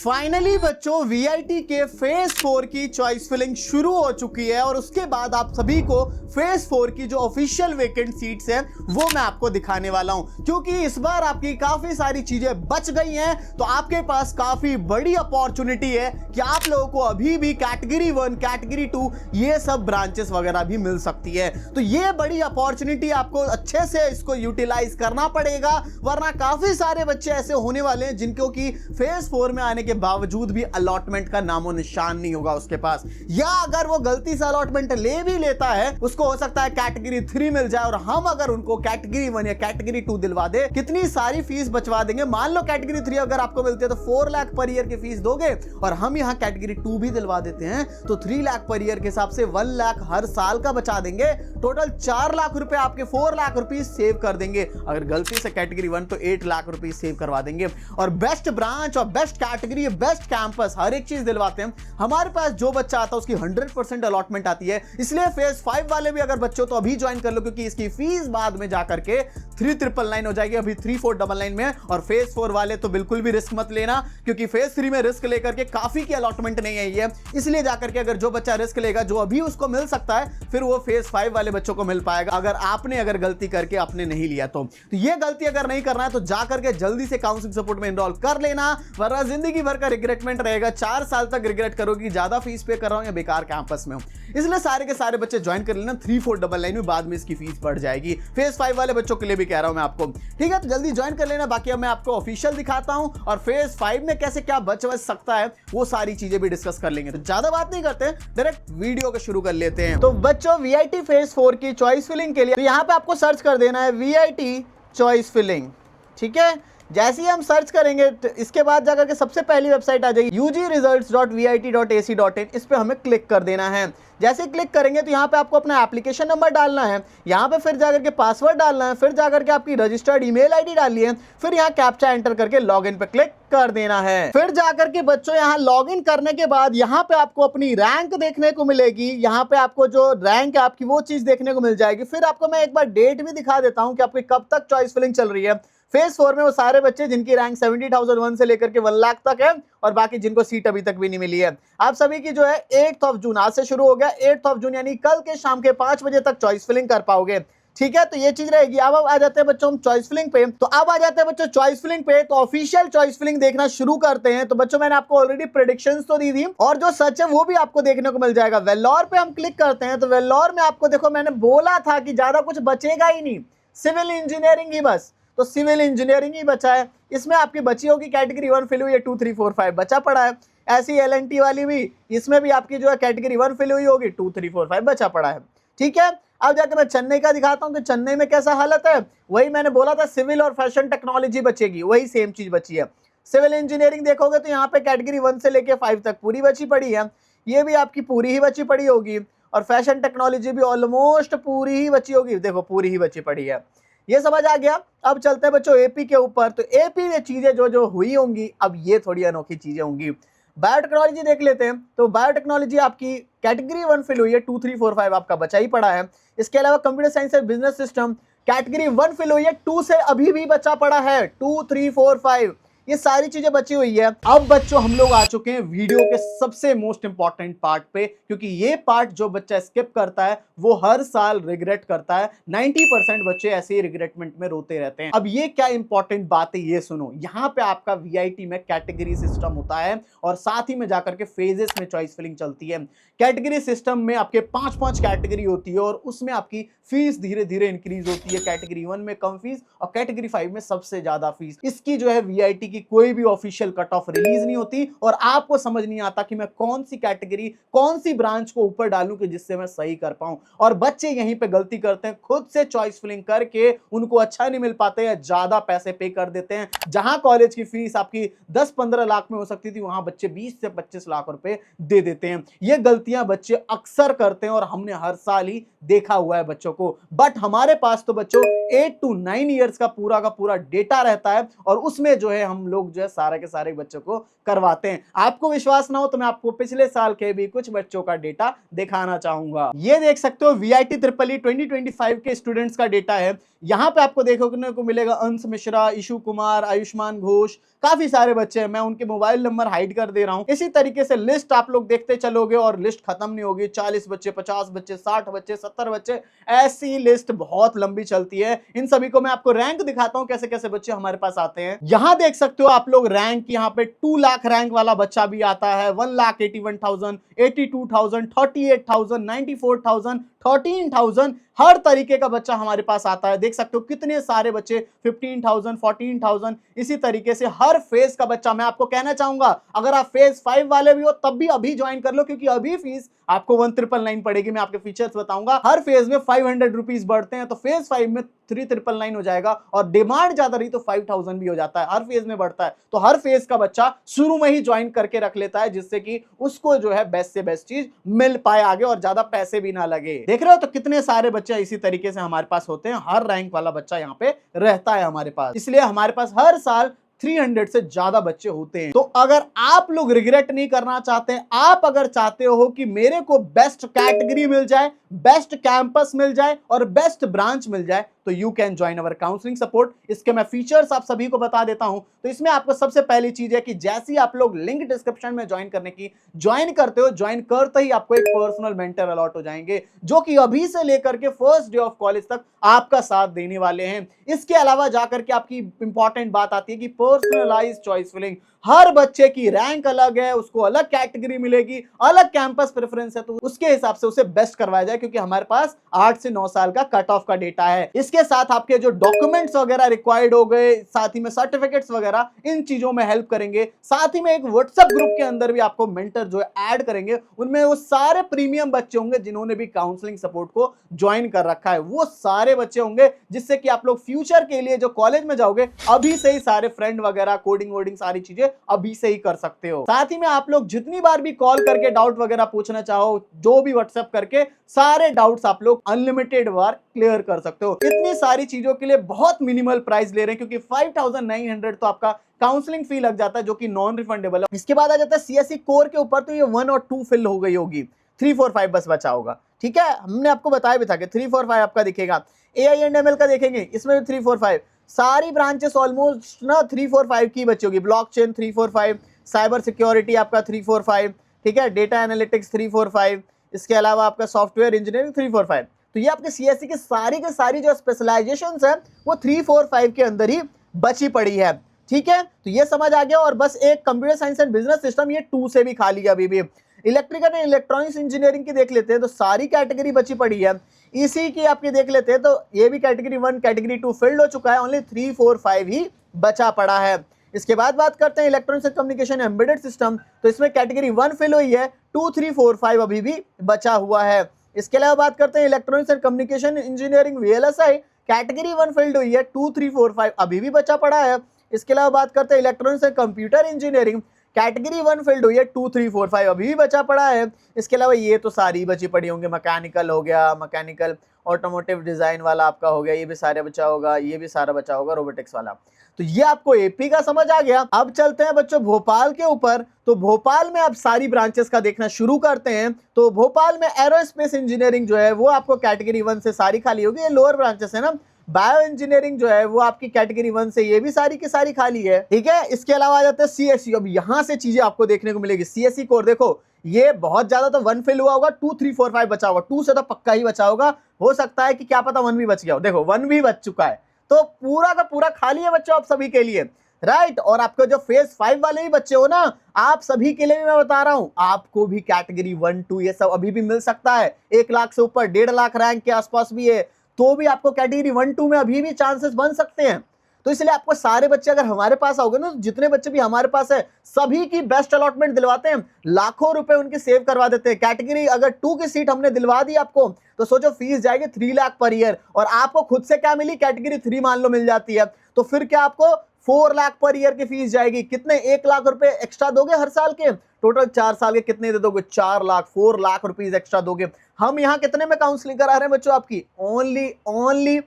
Finally बच्चों VIT के phase 4 की चॉइस फिलिंग शुरू हो चुकी है और उसके बाद आप सभी को फेज 4 की जो ऑफिशियल वेकेंट सीट्स हैं वो मैं आपको दिखाने वाला हूं, क्योंकि इस बार आपकी काफी सारी चीजें बच गई हैं। तो आपके पास काफी बड़ी अपॉर्चुनिटी है कि आप लोगों को अभी भी कैटेगरी 1 कैटेगरी 2 ये सब ब्रांचेस वगैरह भी मिल सकती है। तो ये बड़ी अपॉर्चुनिटी आपको अच्छे से इसको यूटिलाइज करना पड़ेगा, वरना काफी सारे बच्चे ऐसे होने वाले हैं जिनको की फेज 4 में आने के बावजूद भी अलॉटमेंट का नामो निशान नहीं होगा उसके पास, या अगर वो गलती से अलॉटमेंट ले भी लेता है उसको हो सकता है कैटेगरी 3 मिल जाए और हम अगर उनको कैटेगरी 1 या कैटेगरी 2 दिलवा दे कितनी सारी फीस बचवा देंगे। मान लो कैटेगरी 3 अगर आपको मिलती है तो 4 लाख पर ईयर की फीस दोगे और हम यहां कैटेगरी 2 भी दिलवा देते हैं तो 3 लाख पर ईयर के हिसाब से 1 लाख हर साल का बचा देंगे। टोटल 4 लाख रुपए आपके 4 लाख रुपए सेव कर देंगे। अगर गलती से कैटेगरी 1 तो 8 लाख रुपए सेव करवा देंगे। और बेस्ट ब्रांच और बेस्ट कैटेगरी, बेस्ट कैंपस, हर एक चीज दिलवाते हैं। हमारे पास जो बच्चा आता है उसकी 100% अलॉटमेंट आती है। इसलिए फेज 5 वाले भी अगर बच्चों तो अभी ज्वाइन कर लो, क्योंकि इसकी फीस बाद में जाकर के 3999 हो जाएगी, अभी 3499 में। और फेज 4 वाले तो बिल्कुल भी रिस्क मत लेना, क्योंकि फेज 3 में रिस्क लेकर के काफी की अलॉटमेंट नहीं आई है। इसलिए जाकर के अगर जो बच्चा रिस्क लेगा, जो अभी उसको मिल सकता है, फिर वो फेज 5 वाले बच्चों को मिल पाएगा अगर गलती करके आपने नहीं लिया तो ये गलती अगर नहीं करना है तो जाकर के जल्दी से काउंसलिंग सपोर्ट में एनरोल कर लेना, वरना जिंदगी भर का रिग्रेटमेंट रहेगा। 4 साल तक रिग्रेट करोगे ज्यादा फीस पे कर रहा हूं या बेकार कैंपस में हूं। इसलिए सारे के सारे बच्चे ज्वाइन कर लेना 3499 में, बाद में इसकी फीस बढ़ जाएगी। फेज 5 वाले बच्चों के लिए भी कह रहा हूं मैं आपको, ठीक है? तो जल्दी ज्वाइन कर लेना। बाकी अब मैं आपको ऑफिशियल दिखाता हूं और फेज 5 में कैसे क्या बच सकता है वो सारी चीजें भी डिस्कस कर लेंगे। तो ज्यादा बात नहीं करते, डायरेक्ट वीडियो को शुरू कर लेते हैं। तो बच्चों वीआईटी फेज 4 की चॉइस फिलिंग के लिए तो यहां पे आपको सर्च कर देना है वीआईटी चॉइस फिलिंग, ठीक है? जैसे ही हम सर्च करेंगे तो इसके बाद जाकर के सबसे पहली वेबसाइट आ जाएगी ugresults.vit.ac.in। इस पे हमें क्लिक कर देना है। जैसे क्लिक करेंगे तो यहाँ पे आपको अपना एप्लीकेशन नंबर डालना है, यहाँ पे फिर जाकर के पासवर्ड डालना है, फिर जाकर के आपकी रजिस्टर्ड ईमेल आईडी डालिए, फिर यहाँ कैप्चा एंटर करके लॉगिन पे क्लिक कर देना है। फिर जाकर के बच्चों यहाँ लॉगिन करने के बाद यहाँ पे आपको अपनी रैंक देखने को मिलेगी। यहाँ पे आपको जो रैंक है आपकी वो चीज देखने को मिल जाएगी। फिर आपको मैं एक बार डेट भी दिखा देता हूँ कि आपकी कब तक चॉइस फिलिंग चल रही है। फेज 4 में वो सारे बच्चे जिनकी रैंक 70,001 से लेकर के 1 लाख तक है और बाकी जिनको सीट अभी तक भी नहीं मिली है। आप सभी की जो है 8 जून आज से शुरू हो गया, 8 जून यानी कल के शाम के 5 बजे तक चॉइस फिलिंग कर पाओगे, ठीक है? तो ये चीज रहेगी। अब आ जाते हैं बच्चों हम चॉइस फिलिंग पे। तो अब आ जाते हैं बच्चों चॉइस फिलिंग पे। तो ऑफिशियल चॉइस फिलिंग देखना शुरू करते हैं। तो बच्चों मैंने आपको ऑलरेडी प्रेडिक्शंस तो दी थी और जो सच है वो भी आपको देखने को मिल जाएगा। वेल्लोर पे हम क्लिक करते हैं तो वेल्लोर में आपको देखो मैंने बोला था कि ज्यादा कुछ बचेगा ही नहीं, सिविल इंजीनियरिंग ही बस। तो सिविल इंजीनियरिंग ही बचा है। इसमें आपकी बची होगी कैटेगरी 1 फिल हुई है, 2 3 4 5 बचा पड़ा है। ऐसी एलएनटी वाली भी, इसमें भी आपकी जो है कैटेगरी 1 फिल हुई होगी, 2 3 4 5 बचा पड़ा है, ठीक है? अब जाके मैं चेन्नई का दिखाता हूं कि चेन्नई में कैसा हालत है। वही मैंने बोला था, सिविल और फैशन टेक्नोलॉजी बचेगी, वही सेम चीज बची है। सिविल इंजीनियरिंग देखोगे तो यहाँ पे कैटेगरी 1 से लेके 5 तक पूरी बची पड़ी है, ये भी आपकी पूरी ही बची पड़ी होगी। और फैशन टेक्नोलॉजी भी ऑलमोस्ट पूरी ही बची होगी, देखो पूरी ही बची पड़ी है। ये समझ आ गया। अब चलते हैं बच्चों एपी के ऊपर। तो एपी में चीजें जो हुई होंगी, अब ये थोड़ी अनोखी चीजें होंगी। बायोटेक्नोलॉजी देख लेते हैं। तो बायोटेक्नोलॉजी आपकी कैटेगरी 1 फिल हुई है, 2 3 4 5 आपका बचा ही पड़ा है। इसके अलावा computer science and business system category 1 fill हुई है, 2 से अभी भी बचा पड़ा है, 2 3 4 5 ये सारी चीजें बची हुई है। अब बच्चों हम लोग आ चुके हैं वीडियो के सबसे मोस्ट इंपॉर्टेंट पार्ट पे, क्योंकि ये पार्ट जो बच्चा स्किप करता है वो हर साल रिग्रेट करता है। 90% बच्चे ऐसे ही रिग्रेटमेंट में रोते रहते हैं। अब ये क्या इंपॉर्टेंट बात है ये सुनो। यहाँ पे आपका वीआईटी में कैटेगरी सिस्टम होता है और साथ ही में जाकर के फेजेस में चॉइस फिलिंग चलती है। कैटेगरी सिस्टम में आपके 5 कैटेगरी होती है और उसमें आपकी फीस धीरे धीरे इंक्रीज होती है। कैटेगरी 1 में कम फीस और कैटेगरी 5 में सबसे ज्यादा फीस। इसकी जो है वीआईटी की कोई भी ऑफिशियल कट ऑफ रिलीज नहीं होती और आपको समझ नहीं आता कि मैं कौन सी कैटेगरी, कौन सी ब्रांच को ऊपर डालूं कि जिससे मैं सही कर पाऊं। और बच्चे यहीं पे गलती करते हैं, खुद से चॉइस फिलिंग करके उनको अच्छा नहीं मिल पाते या ज्यादा पैसे पे कर देते हैं। जहां कॉलेज की फीस आपकी 10-15 लाख में हो सकती थी, वहां बच्चे 20 से 25 लाख रुपए दे देते हैं। ये गलतियां बच्चे अक्सर करते हैं और हमने हर साल ही देखा हुआ है बच्चों को। बट हमारे पास तो बच्चों 8 to 9 ईयर्स का पूरा डेटा रहता है और उसमें जो है हम हम लोग जो है सारे के सारे बच्चों को करवाते हैं। आपको विश्वास ना हो तो मैं आपको पिछले साल के भी कुछ बच्चों का डेटा दिखाना चाहूंगा। ये देख सकते हो VIT ट्रिपल ई 2025 के स्टूडेंट्स का डेटा है। यहाँ पे आपको देखने को मिलेगा अंश मिश्रा, ईशु कुमार, आयुष्मान घोष, काफी सारे बच्चे हैं। मैं उनके मोबाइल नंबर हाइड कर दे रहा हूं। इसी तरीके से लिस्ट आप लोग देखते चलोगे और लिस्ट खत्म नहीं होगी। 40 बच्चे, 50 बच्चे, 60 बच्चे, 70 बच्चे, ऐसी लिस्ट बहुत लंबी चलती है। इन सभी को मैं आपको रैंक दिखाता हूं, कैसे कैसे बच्चे हमारे पास आते हैं। यहां देख सकते हो आप लोग रैंक, यहाँ पे 2 लाख रैंक वाला बच्चा भी आता है, 1,81,000, 82,000, 38,000, 94,000, 13,000, हर तरीके का बच्चा हमारे पास आता है। देख सकते हो कितने सारे बच्चे, 15,000, 14,000, इसी तरीके से हर फेज का बच्चा। मैं आपको कहना चाहूंगा अगर आप फेज 5 वाले भी हो तब भी अभी ज्वाइन कर लो, क्योंकि अभी फीस आपको 1,999 पड़ेगी। मैं आपके फीचर्स बताऊंगा। हर फेज में 500 रुपीज बढ़ते हैं, तो फेज 5 में 3,999 हो जाएगा, और डिमांड ज्यादा रही तो 5,000 भी हो जाता है। हर फेज में बढ़ता है, तो हर फेज का बच्चा शुरू में ही ज्वाइन करके रख लेता है, जिससे कि उसको जो है बेस्ट से बेस्ट चीज मिल पाए आगे और ज्यादा पैसे भी ना लगे। देख रहे हो तो कितने सारे बच्चे इसी तरीके से हमारे पास होते हैं। हर रैंक वाला बच्चा यहाँ पे रहता है हमारे पास, इसलिए हमारे पास हर साल 300 से ज्यादा बच्चे होते हैं। तो अगर आप लोग रिग्रेट नहीं करना चाहते, आप अगर चाहते हो कि मेरे को बेस्ट कैटेगरी मिल जाए, बेस्ट कैंपस मिल जाए और बेस्ट ब्रांच मिल जाए, तो you can join our counselling support. इसके मैं फीचर्स आप सभी को बता देता हूं। तो इसमें आपको सबसे पहली चीज है कि जैसे ही आप लोग लिंक डिस्क्रिप्शन में ज्वाइन करने की ज्वाइन करते हो, ज्वाइन करते ही आपको एक पर्सनल मेंटर अलॉट हो जाएंगे, जो कि अभी से लेकर के फर्स्ट डे ऑफ कॉलेज तक आपका साथ देने वाले हैं। इसके अलावा जाकर के आपकी इंपॉर्टेंट बात आती है कि पर्सनलाइज्ड चॉइस फिलिंग। हर बच्चे की रैंक अलग है, उसको अलग कैटेगरी मिलेगी, अलग कैंपस प्रेफरेंस है, तो उसके हिसाब से उसे बेस्ट करवाया जाए, क्योंकि हमारे पास 8 से 9 साल का कट ऑफ का डेटा है। इसके साथ आपके जो डॉक्यूमेंट्स वगैरह रिक्वायर्ड हो गए, साथ ही में सर्टिफिकेट्स वगैरह, इन चीजों में हेल्प करेंगे। साथ ही में एक व्हाट्सएप ग्रुप के अंदर भी आपको मेंटर जो है ऐड करेंगे, उनमें वो सारे प्रीमियम बच्चे होंगे जिन्होंने भी काउंसलिंग सपोर्ट को ज्वाइन कर रखा है। वो सारे बच्चे होंगे जिससे कि आप लोग फ्यूचर के लिए जो कॉलेज में जाओगे, अभी से ही सारे फ्रेंड वगैरह, कोडिंग वोडिंग सारी चीजें अभी से ही कर सकते हो। साथ ही में आप लोग जितनी बार भी कॉल करके डाउट वगैरह पूछना चाहो, जो भी व्हाट्सएप करके सारे डाउट्स आप लोग अनलिमिटेड बार क्लियर कर सकते हो। इतनी सारी चीजों के लिए बहुत मिनिमल प्राइस ले रहे हैं, क्योंकि 5,900 तो आपका काउंसलिंग फी लग जाता है, जो कि नॉन रिफंडेबल है। इसके बाद आ जाता है CSE कोर के ऊपर, तो ये 1 और 2 फिल हो गई होगी, 3, 4, 5 बस बचा होगा। ठीक है, हमने आपको बताया भी था कि 3, 4, 5 आपका दिखेगा। AI एंड ML का देखेंगे, इसमें भी 3, 4, 5 सारी ब्रांचेस ऑलमोस्ट ना 3, 4, 5 की बची होगी। ब्लॉकचेन 3, 4, 5, साइबर सिक्योरिटी आपका 3, 4, 5, ठीक है, डेटा एनालिटिक्स 3, 4, 5, इसके अलावा आपका सॉफ्टवेयर इंजीनियरिंग 3, 4, 5। तो ये आपके CSE के सारी जो स्पेशलाइजेशंस है वो 3, 4, 5 के अंदर ही बची पड़ी है। ठीक है, तो ये समझ आ गया। और बस एक computer science and business system, ये 2 से भी खाली है अभी भी। इलेक्ट्रिकल एंड इलेक्ट्रॉनिक्स इंजीनियरिंग की देख लेते हैं, तो सारी कैटेगरी बची पड़ी है। इसी की आपकी देख लेते हैं, तो ये भी कैटेगरी 1, कैटेगरी 2 फिल्ड हो चुका है, ओनली 3, 4, 5 ही बचा पड़ा है। इसके बाद बात करते हैं electronics and communication embedded system, तो इसमें कैटेगरी 1 फिल हुई है, 2, 3, 4, 5 अभी भी बचा हुआ है। इसके अलावा बात करते हैं electronics and communication engineering VLSI, category 1 field हुई है, 2, 3, 4, 5 अभी भी बचा पड़ा है। इसके अलावा बात करते हैं electronics and computer engineering, category 1 field हुई है, 2, 3, 4, 5 अभी भी बचा पड़ा है। इसके अलावा ये तो सारी बची पड़ी होंगे, मैकेनिकल हो गया, मैकेनिकल ऑटोमोटिव डिजाइन वाला आपका हो गया, ये भी सारे बचा होगा, ये भी सारा बचा होगा, रोबोटिक्स वाला। तो ये आपको AP का समझ आ गया। अब चलते हैं बच्चों भोपाल के ऊपर। तो भोपाल में आप सारी ब्रांचेस का देखना शुरू करते हैं। तो भोपाल में एरोस्पेस इंजीनियरिंग जो है वो आपको कैटेगरी 1 से सारी खाली होगी, ये लोअर ब्रांचेस है ना। बायो इंजीनियरिंग जो है वो आपकी कैटेगरी 1 से, ये भी सारी की सारी खाली है। ठीक है, इसके अलावा आ जाता है CSE। अब यहां से चीजें आपको देखने को मिलेगी। CSE कोर देखो, ये बहुत ज्यादा तो 1 फिल हुआ होगा, 2, 3, 4, 5 बचा होगा, 2 से तो पक्का ही बचा होगा, हो सकता है कि क्या पता 1 भी बच गया हो। देखो 1 भी बच चुका है, तो पूरा का पूरा खाली है बच्चों आप सभी के लिए, राइट। और आपके जो फेज 5 वाले ही बच्चे हो ना, आप सभी के लिए भी मैं बता रहा हूं, आपको भी कैटेगरी 1, 2 ये सब अभी भी मिल सकता है। 1 लाख से ऊपर, 1.5 लाख रैंक के आसपास भी है, तो भी आपको कैटेगरी 1, 2 में अभी भी चांसेस बन सकते हैं। तो इसलिए आपको सारे बच्चे अगर हमारे पास आओगे ना, जितने बच्चे भी हमारे पास है, सभी की बेस्ट अलॉटमेंट दिलवाते हैं, लाखों रुपए उनके सेव करवा देते हैं। कैटेगरी अगर 2 की सीट हमने दिलवा दी आपको, तो सोचो फीस जाएगी 3 लाख पर ईयर, और आपको खुद से क्या मिली, कैटेगरी 3 मान लो मिल जाती है, तो फिर क्या आपको 4 लाख पर ईयर की फीस जाएगी। कितने, 1 लाख रुपए एक्स्ट्रा दोगे हर साल के, टोटल 4 साल के कितने दे दोगे, 4 लाख, 4 लाख रुपीज एक्स्ट्रा दोगे। हम यहाँ कितने में काउंसलिंग करा रहे हैं बच्चों आपकी, ओनली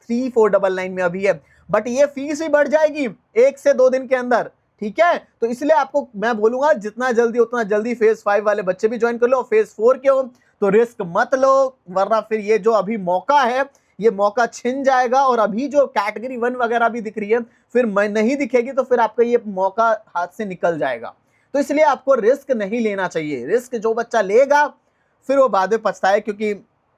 3,499 में अभी है। बट ये फीस भी बढ़ जाएगी 1 से 2 दिन के अंदर, ठीक है। तो इसलिए आपको मैं बोलूंगा जितना जल्दी उतना जल्दी फेज 5 वाले बच्चे भी ज्वाइन कर लो। फेज 4 के हो तो रिस्क मत लो, वरना फिर ये जो अभी मौका है ये मौका छिन जाएगा, और अभी जो कैटेगरी 1 वगैरह भी दिख रही है फिर नहीं दिखेगी तो फिर आपका ये मौका हाथ से निकल जाएगा। तो इसलिए आपको रिस्क नहीं लेना चाहिए। रिस्क जो बच्चा लेगा फिर वो बाद में पछताए, क्योंकि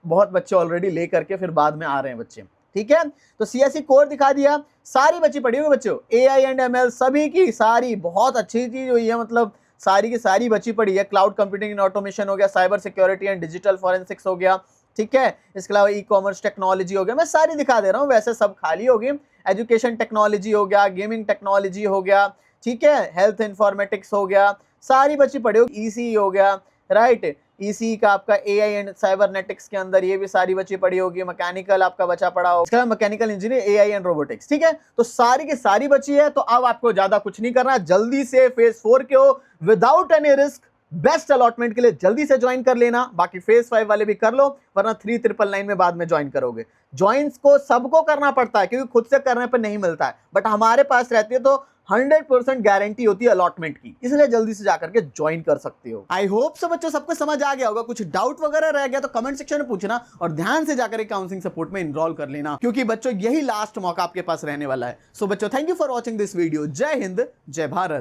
बहुत बच्चे ऑलरेडी ले करके फिर बाद में आ रहे हैं बच्चे, ठीक है। तो सीएससी कोर दिखा दिया, सारी बच्ची पढ़ी हुई बच्चों, AI एंड ML सभी की सारी बहुत अच्छी चीज हुई है, मतलब सारी की सारी बच्ची पढ़ी है। क्लाउड कंप्यूटिंग एंड ऑटोमेशन हो गया, cyber security and digital forensics हो गया, ठीक है। इसके अलावा ई कॉमर्स टेक्नोलॉजी हो गया, मैं सारी दिखा दे रहा हूँ, वैसे सब खाली हो गई। एजुकेशन टेक्नोलॉजी हो गया, गेमिंग टेक्नोलॉजी हो गया, ठीक है, हेल्थ इंफॉर्मेटिक्स हो गया, सारी बच्ची पढ़ी होगी। ईसी हो गया, राइट, ईसी का आपका AI एंड साइबरनेटिक्स के अंदर ये भी सारी बच्ची पढ़ी होगी। मैकेनिकल आपका बच्चा पढ़ा होगा, इसका mechanical engineer, AI and robotics, ठीक है। तो सारी की सारी बच्ची है। तो अब आपको ज्यादा कुछ नहीं करना, जल्दी से फेज 4 के हो without any risk, best allotment के लिए जल्दी से ज्वाइन कर लेना। बाकी फेज 5 वाले भी कर लो, वरना 3999 में बाद में ज्वाइन करोगे। ज्वाइंस को सबको करना पड़ता है क्योंकि खुद से करने पर नहीं मिलता है, बट हमारे पास रहती है तो 100% गारंटी होती है अलॉटमेंट की, इसलिए जल्दी से जाकर के ज्वाइन कर सकते हो। आई होप सो बच्चों सबको समझ आ गया होगा। कुछ डाउट वगैरह रह गया तो कमेंट सेक्शन में पूछना, और ध्यान से जाकर काउंसलिंग सपोर्ट में इनरोल कर लेना, क्योंकि बच्चों यही लास्ट मौका आपके पास रहने वाला है। सो बच्चों thank you for watching this video. जय हिंद, जय भारत।